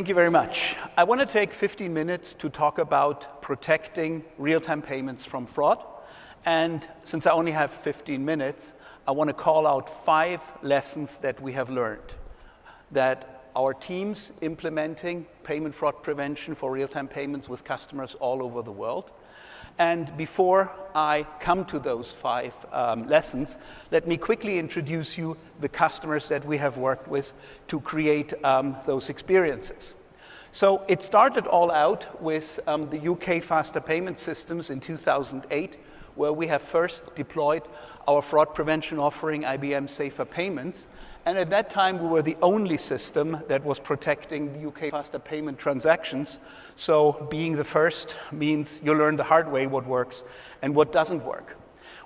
Thank you very much. I want to take 15 minutes to talk about protecting real-time payments from fraud. And since I only have 15 minutes, I want to call out 5 lessons that we have learned that our teams implementing payment fraud prevention for real-time payments with customers all over the world. And before I come to those 5 lessons, let me quickly introduce you the customers that we have worked with to create those experiences. So it started all out with the UK faster payment systems in 2008, where we have first deployed our fraud prevention offering, IBM Safer Payments. And at that time, we were the only system that was protecting the UK faster payment transactions. So being the first means you learn the hard way what works and what doesn't work.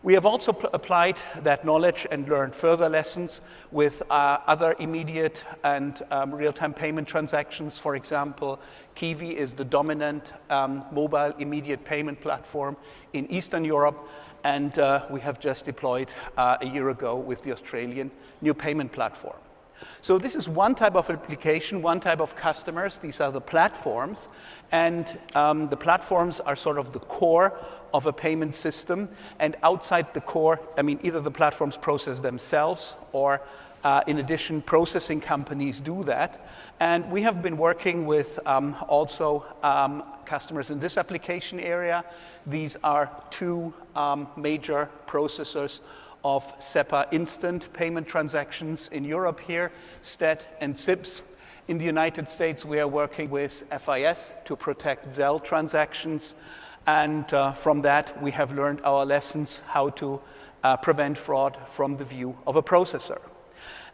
We have also applied that knowledge and learned further lessons with other immediate and real-time payment transactions. For example, Kiwi is the dominant mobile immediate payment platform in Eastern Europe. And we have just deployed a year ago with the Australian new payment platform. So this is one type of application, one type of customers. These are the platforms. And the platforms are sort of the core of a payment system. And outside the core, either the platforms process themselves or in addition, processing companies do that. And we have been working with also customers in this application area. These are 2 major processors of SEPA instant payment transactions in Europe here, STED and SIPS. In the United States, we are working with FIS to protect Zelle transactions. And from that, we have learned our lessons how to prevent fraud from the view of a processor.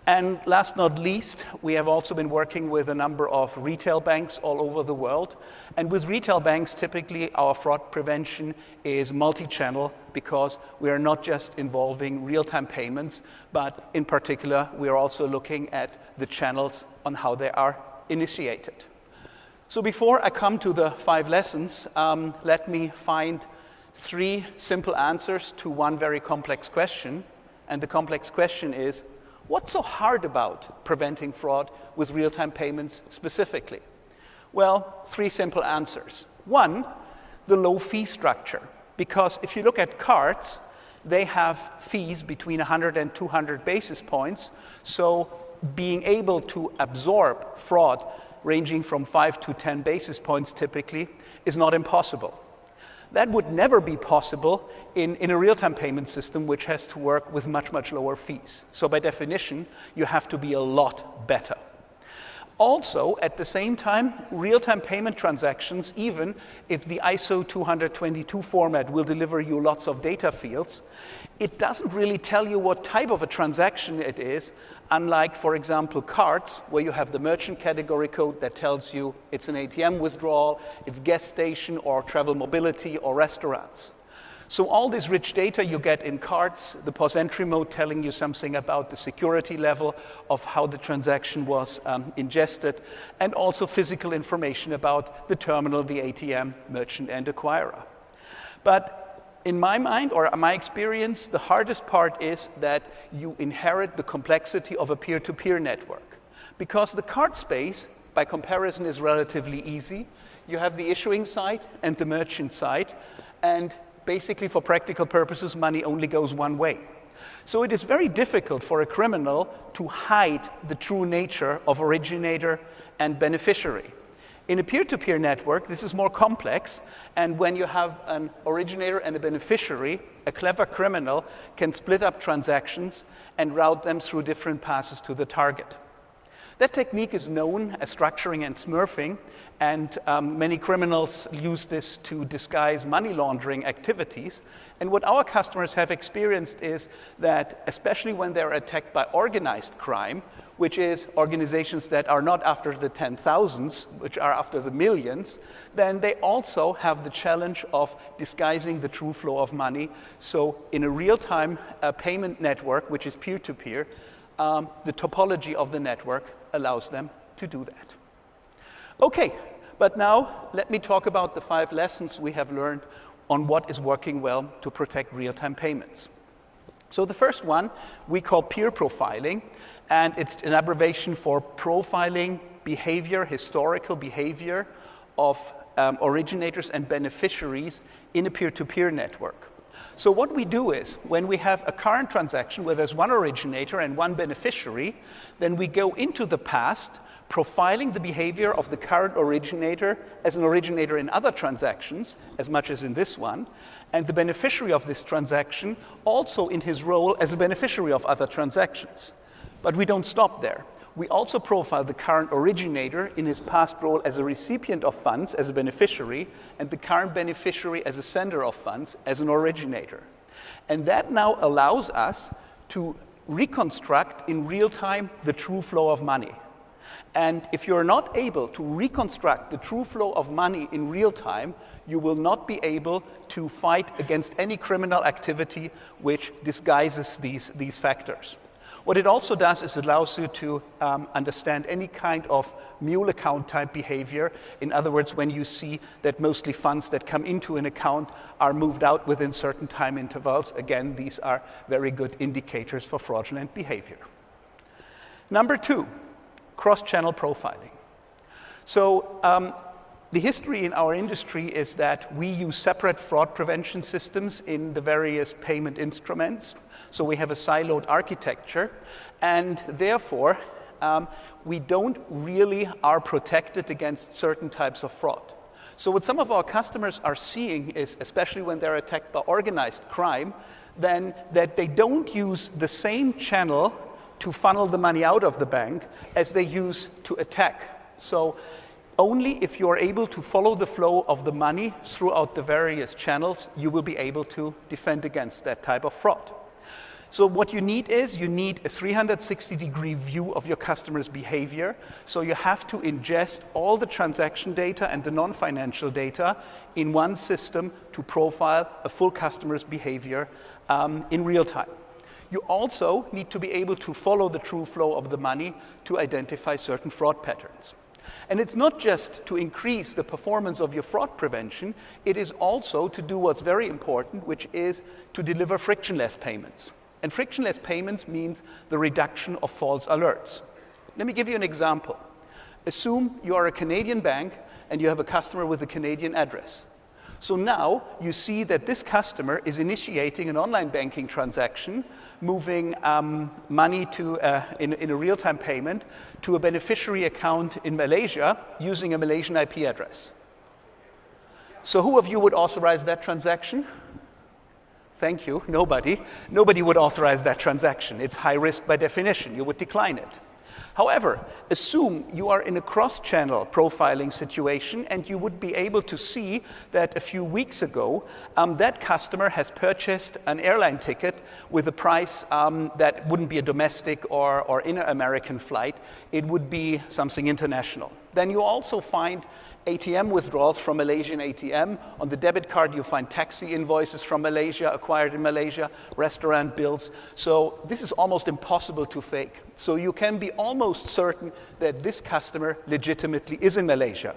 And last not least, we have also been working with a number of retail banks all over the world. And with retail banks, typically our fraud prevention is multi-channel because we are not just involving real-time payments, but in particular, we are also looking at the channels on how they are initiated. So before I come to the 5 lessons, let me find 3 simple answers to one very complex question. And the complex question is, what's so hard about preventing fraud with real-time payments specifically? Well, 3 simple answers. 1, the low fee structure. Because if you look at cards, they have fees between 100 and 200 basis points. So being able to absorb fraud ranging from 5 to 10 basis points typically is not impossible. That would never be possible in a real-time payment system, which has to work with much, much lower fees. So by definition, you have to be a lot better. Also, at the same time, real-time payment transactions, even if the ISO 20022 format will deliver you lots of data fields, it doesn't really tell you what type of a transaction it is, unlike, for example, cards, where you have the merchant category code that tells you it's an ATM withdrawal, it's gas station or travel mobility or restaurants. So all this rich data you get in cards, the POS entry mode telling you something about the security level of how the transaction was ingested, and also physical information about the terminal, the ATM, merchant, and acquirer. But in my mind, or my experience, the hardest part is that you inherit the complexity of a peer-to-peer network. Because the card space, by comparison, is relatively easy. You have the issuing side and the merchant side, and basically, for practical purposes, money only goes one way. So it is very difficult for a criminal to hide the true nature of originator and beneficiary. In a peer-to-peer network, this is more complex, and when you have an originator and a beneficiary, a clever criminal can split up transactions and route them through different passes to the target. That technique is known as structuring and smurfing, and many criminals use this to disguise money laundering activities. And what our customers have experienced is that, especially when they're attacked by organized crime, which is organizations that are not after the 10,000s, which are after the millions, then they also have the challenge of disguising the true flow of money. So in a real-time payment network, which is peer-to-peer, the topology of the network allows them to do that. Okay, but now let me talk about the 5 lessons we have learned on what is working well to protect real-time payments. So the first one we call peer profiling, and it's an abbreviation for profiling behavior, historical behavior of originators and beneficiaries in a peer-to-peer network. So what we do is, when we have a current transaction where there's one originator and one beneficiary, then we go into the past, profiling the behavior of the current originator as an originator in other transactions, as much as in this one, and the beneficiary of this transaction also in his role as a beneficiary of other transactions. But we don't stop there. We also profile the current originator in his past role as a recipient of funds, as a beneficiary, and the current beneficiary as a sender of funds, as an originator. And that now allows us to reconstruct in real time the true flow of money. And if you're not able to reconstruct the true flow of money in real time, you will not be able to fight against any criminal activity which disguises these factors. What it also does is it allows you to understand any kind of mule account type behavior. In other words, when you see that mostly funds that come into an account are moved out within certain time intervals, again, these are very good indicators for fraudulent behavior. Number 2, cross-channel profiling. So the history in our industry is that we use separate fraud prevention systems in the various payment instruments. So we have a siloed architecture, and therefore we don't really are protected against certain types of fraud. So what some of our customers are seeing is, especially when they're attacked by organized crime, then that they don't use the same channel to funnel the money out of the bank as they use to attack. So only if you're able to follow the flow of the money throughout the various channels, you will be able to defend against that type of fraud. So what you need is, you need a 360-degree view of your customer's behavior. So you have to ingest all the transaction data and the non-financial data in one system to profile a full customer's behavior in real time. You also need to be able to follow the true flow of the money to identify certain fraud patterns. And it's not just to increase the performance of your fraud prevention, it is also to do what's very important, which is to deliver frictionless payments. And frictionless payments means the reduction of false alerts. Let me give you an example. Assume you are a Canadian bank and you have a customer with a Canadian address. So now you see that this customer is initiating an online banking transaction, moving money to, in a real-time payment to a beneficiary account in Malaysia using a Malaysian IP address. So who of you would authorize that transaction? Thank you, nobody. Nobody would authorize that transaction. It's high risk by definition. You would decline it. However, assume you are in a cross-channel profiling situation and you would be able to see that a few weeks ago, that customer has purchased an airline ticket with a price that wouldn't be a domestic or inter-American flight. It would be something international. Then you also find ATM withdrawals from Malaysian ATM. On the debit card, you find taxi invoices from Malaysia, acquired in Malaysia, restaurant bills. So this is almost impossible to fake. So you can be almost certain that this customer legitimately is in Malaysia.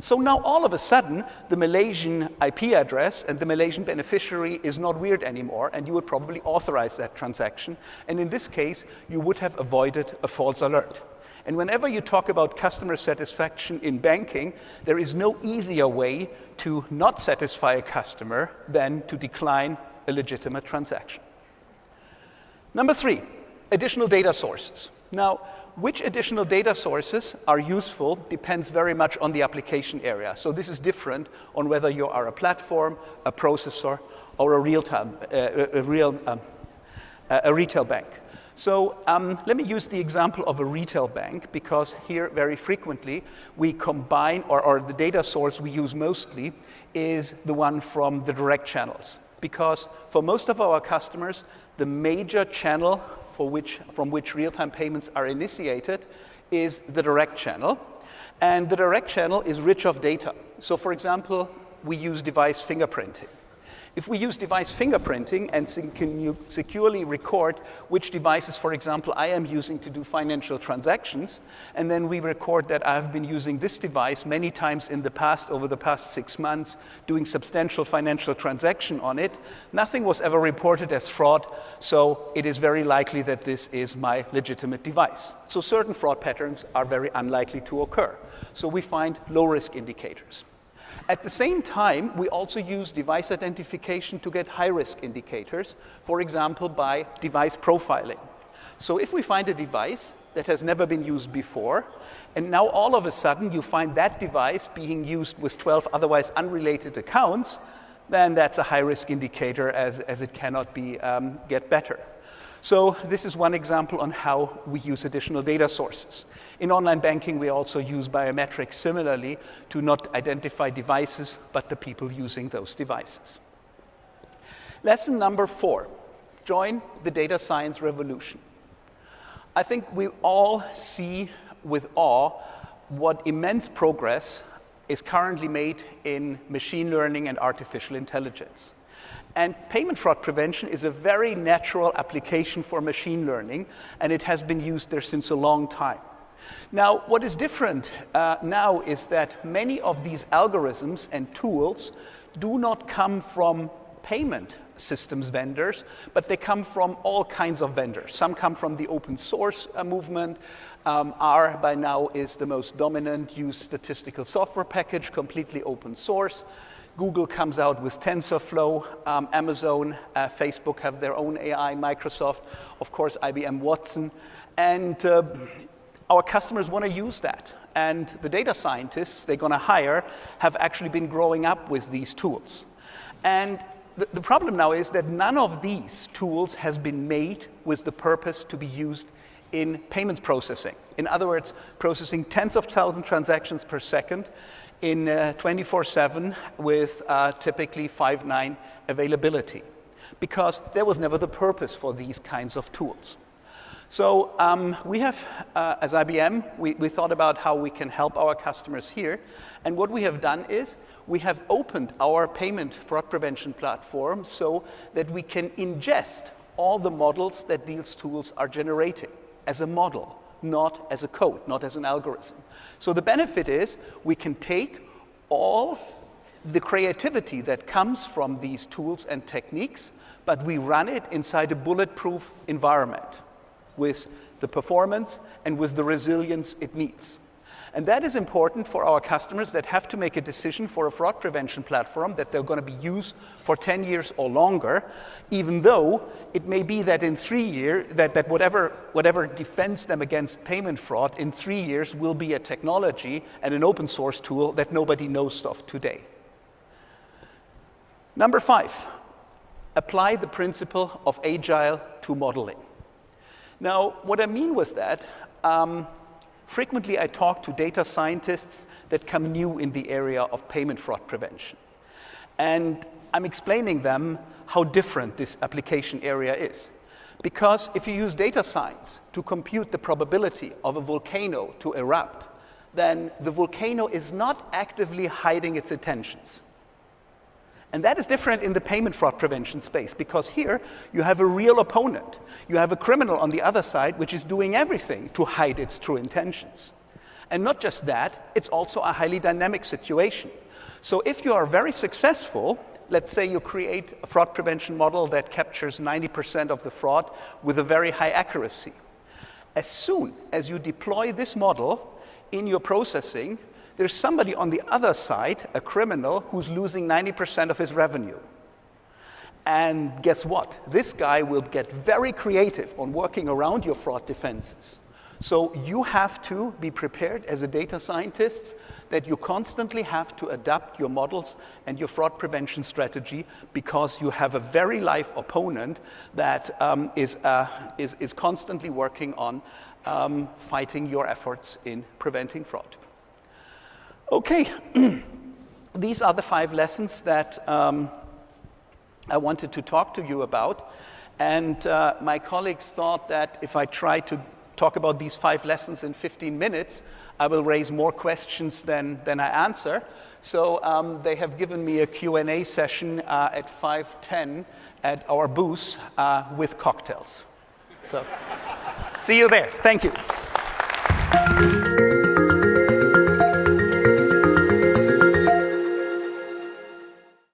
So now all of a sudden, the Malaysian IP address and the Malaysian beneficiary is not weird anymore, and you would probably authorize that transaction. And in this case, you would have avoided a false alert. And whenever you talk about customer satisfaction in banking, there is no easier way to not satisfy a customer than to decline a legitimate transaction. Number 3, additional data sources. Now, which additional data sources are useful depends very much on the application area. So this is different on whether you are a platform, a processor, or a retail bank. So let me use the example of a retail bank, because here very frequently we combine, or the data source we use mostly is the one from the direct channels. Because for most of our customers, the major channel from which real-time payments are initiated is the direct channel. And the direct channel is rich of data. So for example, we use device fingerprinting. If we use device fingerprinting and can you securely record which devices, for example, I am using to do financial transactions, and then we record that I've been using this device many times in the past, over the past 6 months, doing substantial financial transaction on it, nothing was ever reported as fraud, so it is very likely that this is my legitimate device. So certain fraud patterns are very unlikely to occur. So we find low-risk indicators. At the same time, we also use device identification to get high-risk indicators, for example, by device profiling. So if we find a device that has never been used before, and now all of a sudden you find that device being used with 12 otherwise unrelated accounts, then that's a high-risk indicator as it cannot be get better. So this is one example on how we use additional data sources. In online banking, we also use biometrics similarly to not identify devices, but the people using those devices. Lesson number 4, join the data science revolution. I think we all see with awe what immense progress is currently made in machine learning and artificial intelligence. And payment fraud prevention is a very natural application for machine learning, and it has been used there since a long time. Now, what is different now is that many of these algorithms and tools do not come from payment systems vendors, but they come from all kinds of vendors. Some come from the open source movement. R by now is the most dominant used statistical software package, completely open source. Google comes out with TensorFlow, Amazon, Facebook have their own AI, Microsoft, of course, IBM Watson. And our customers want to use that. And the data scientists they're going to hire have actually been growing up with these tools. And the problem now is that none of these tools has been made with the purpose to be used in payments processing. In other words, processing tens of thousands of transactions per second in 24/7 with typically 5.9 availability, because there was never the purpose for these kinds of tools. So we have, as IBM, we thought about how we can help our customers here, and what we have done is we have opened our payment fraud prevention platform so that we can ingest all the models that these tools are generating as a model, not as a code, not as an algorithm. So the benefit is we can take all the creativity that comes from these tools and techniques, but we run it inside a bulletproof environment with the performance and with the resilience it needs. And that is important for our customers that have to make a decision for a fraud prevention platform that they're going to be used for 10 years or longer, even though it may be that in 3 years, that whatever defends them against payment fraud in 3 years will be a technology and an open source tool that nobody knows of today. Number 5, apply the principle of agile to modeling. Now, what I mean with that, frequently I talk to data scientists that come new in the area of payment fraud prevention. And I'm explaining them how different this application area is. Because if you use data science to compute the probability of a volcano to erupt, then the volcano is not actively hiding its intentions. And that is different in the payment fraud prevention space, because here you have a real opponent. You have a criminal on the other side which is doing everything to hide its true intentions. And not just that, it's also a highly dynamic situation. So if you are very successful, let's say you create a fraud prevention model that captures 90% of the fraud with a very high accuracy. As soon as you deploy this model in your processing, there's somebody on the other side, a criminal, who's losing 90% of his revenue. And guess what? This guy will get very creative on working around your fraud defenses. So you have to be prepared as a data scientist that you constantly have to adapt your models and your fraud prevention strategy, because you have a very live opponent that is constantly working on fighting your efforts in preventing fraud. Okay, these are the 5 lessons that I wanted to talk to you about. And my colleagues thought that if I try to talk about these 5 lessons in 15 minutes, I will raise more questions than I answer. So they have given me a Q&A session at 5:10 at our booth with cocktails. So see you there. Thank you.